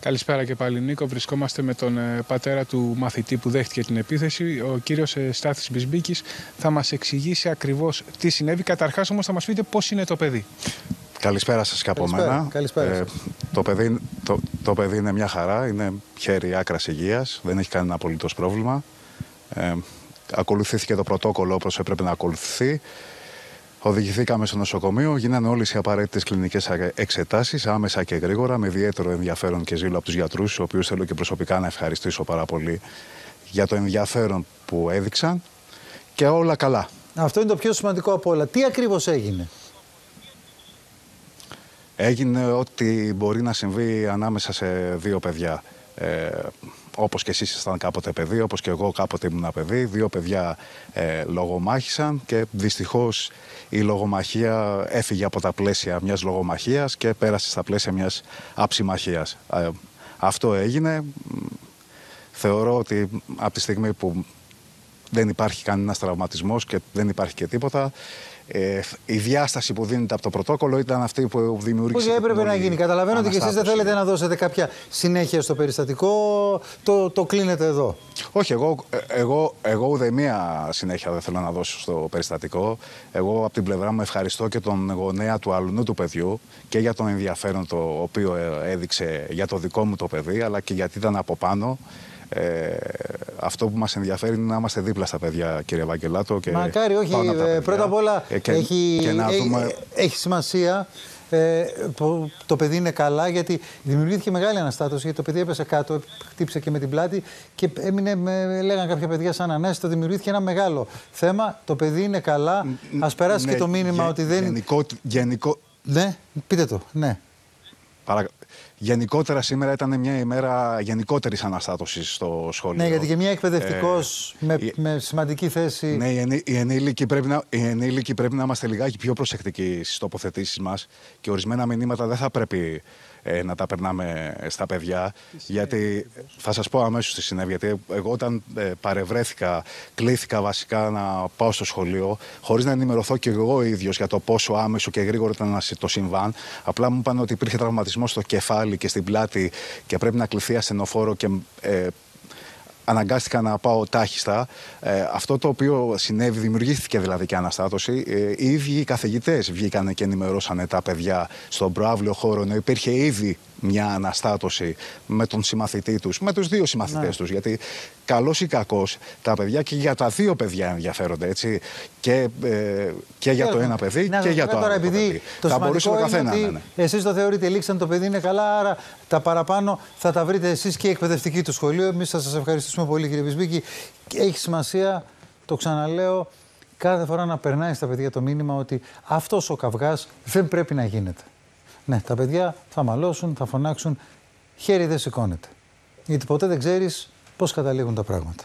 Καλησπέρα και πάλι, Νίκο. Βρισκόμαστε με τον πατέρα του μαθητή που δέχτηκε την επίθεση. Ο κύριος Στάθης Μπισμπίκης θα μας εξηγήσει ακριβώς τι συνέβη. Καταρχάς όμως θα μας πείτε πώς είναι το παιδί. Καλησπέρα σας και από μένα. Καλησπέρα. Το παιδί είναι μια χαρά, είναι χέρι άκρας υγείας, δεν έχει κανένα απολύτως πρόβλημα. Ακολουθήθηκε το πρωτόκολλο όπως έπρεπε να ακολουθηθεί. Οδηγηθήκαμε στο νοσοκομείο, γίνανε όλες οι απαραίτητες κλινικές εξετάσεις, άμεσα και γρήγορα, με ιδιαίτερο ενδιαφέρον και ζήλο από τους γιατρούς, τους οποίους θέλω και προσωπικά να ευχαριστήσω πάρα πολύ για το ενδιαφέρον που έδειξαν και όλα καλά. Αυτό είναι το πιο σημαντικό από όλα. Τι ακριβώς έγινε? Έγινε ό,τι μπορεί να συμβεί ανάμεσα σε δύο παιδιά. Όπως και εσείς ήσασταν κάποτε παιδί, όπως και εγώ κάποτε ήμουν παιδί. Δύο παιδιά λογομάχησαν και δυστυχώς η λογομαχία έφυγε από τα πλαίσια μιας λογομαχίας και πέρασε στα πλαίσια μιας αψημαχίας. Αυτό έγινε. Θεωρώ ότι από τη στιγμή που δεν υπάρχει κανένας τραυματισμός και δεν υπάρχει και τίποτα, η διάσταση που δίνεται από το πρωτόκολλο ήταν αυτή που δημιούργησε. Πώς έπρεπε να γίνει? Καταλαβαίνω ότι και εσείς δεν θέλετε να δώσετε κάποια συνέχεια στο περιστατικό. Το κλείνετε εδώ. Όχι, εγώ ούτε μία συνέχεια δεν θέλω να δώσω στο περιστατικό. Εγώ από την πλευρά μου ευχαριστώ και τον γονέα του αλλού του παιδιού και για τον ενδιαφέρον το οποίο έδειξε για το δικό μου το παιδί, αλλά και γιατί ήταν από πάνω. Αυτό που μας ενδιαφέρει είναι να είμαστε δίπλα στα παιδιά, κύριε Βαγγελάτο. Και μακάρι, όχι. Πρώτα απ' όλα έχει σημασία που το παιδί είναι καλά, γιατί δημιουργήθηκε μεγάλη αναστάτωση. Γιατί το παιδί έπεσε κάτω, χτύπησε και με την πλάτη και έμεινε, λέγανε κάποια παιδιά, σαν ανέστητο. Δημιουργήθηκε ένα μεγάλο θέμα. Το παιδί είναι καλά. Ας περάσει και το μήνυμα ότι δεν. Ναι, πείτε το. Ναι. Γενικότερα σήμερα ήταν μια ημέρα γενικότερης αναστάτωσης στο σχολείο. Ναι, γιατί και μια εκπαιδευτικός με σημαντική θέση. Ναι, οι ενήλικοι πρέπει να είμαστε λιγάκι πιο προσεκτικοί στις τοποθετήσεις μας και ορισμένα μηνύματα δεν θα πρέπει να τα περνάμε στα παιδιά. Γιατί θα σας πω αμέσως τι συνέβη. Γιατί εγώ όταν παρευρέθηκα, κλήθηκα βασικά να πάω στο σχολείο, χωρίς να ενημερωθώ και εγώ ίδιος για το πόσο άμεσο και γρήγορο ήταν το συμβάν. Απλά μου είπαν ότι υπήρχε τραυματισμός στο κεφάλι και στην πλάτη και πρέπει να κληθεί ασθενοφόρο και αναγκάστηκα να πάω τάχιστα. Αυτό το οποίο συνέβη, δημιουργήθηκε δηλαδή και αναστάτωση. Οι ίδιοι οι καθηγητές βγήκαν και ενημερώσανε τα παιδιά στον προαύλιο χώρο, ενώ υπήρχε ήδη μια αναστάτωση με τον συμμαθητή τους, με τους δύο συμμαθητές τους. Γιατί καλός ή κακός, τα παιδιά και για τα δύο παιδιά ενδιαφέρονται, έτσι. Και για το ένα παιδί και για το άλλο παιδί. Θα μπορούσε ο καθένα να είναι. Εσείς το θεωρείτε λήξαν, το παιδί είναι καλά, άρα τα παραπάνω θα τα βρείτε εσείς και η εκπαιδευτική του σχολείου. Εμείς θα σας ευχαριστήσουμε πολύ, κύριε Μπισμπίκη. Έχει σημασία, το ξαναλέω, κάθε φορά να περνάει στα παιδιά το μήνυμα ότι αυτός ο καυγάς δεν πρέπει να γίνεται. Ναι, τα παιδιά θα μαλώσουν, θα φωνάξουν, χέρι δεν σηκώνεται. Γιατί ποτέ δεν ξέρεις πώς καταλήγουν τα πράγματα.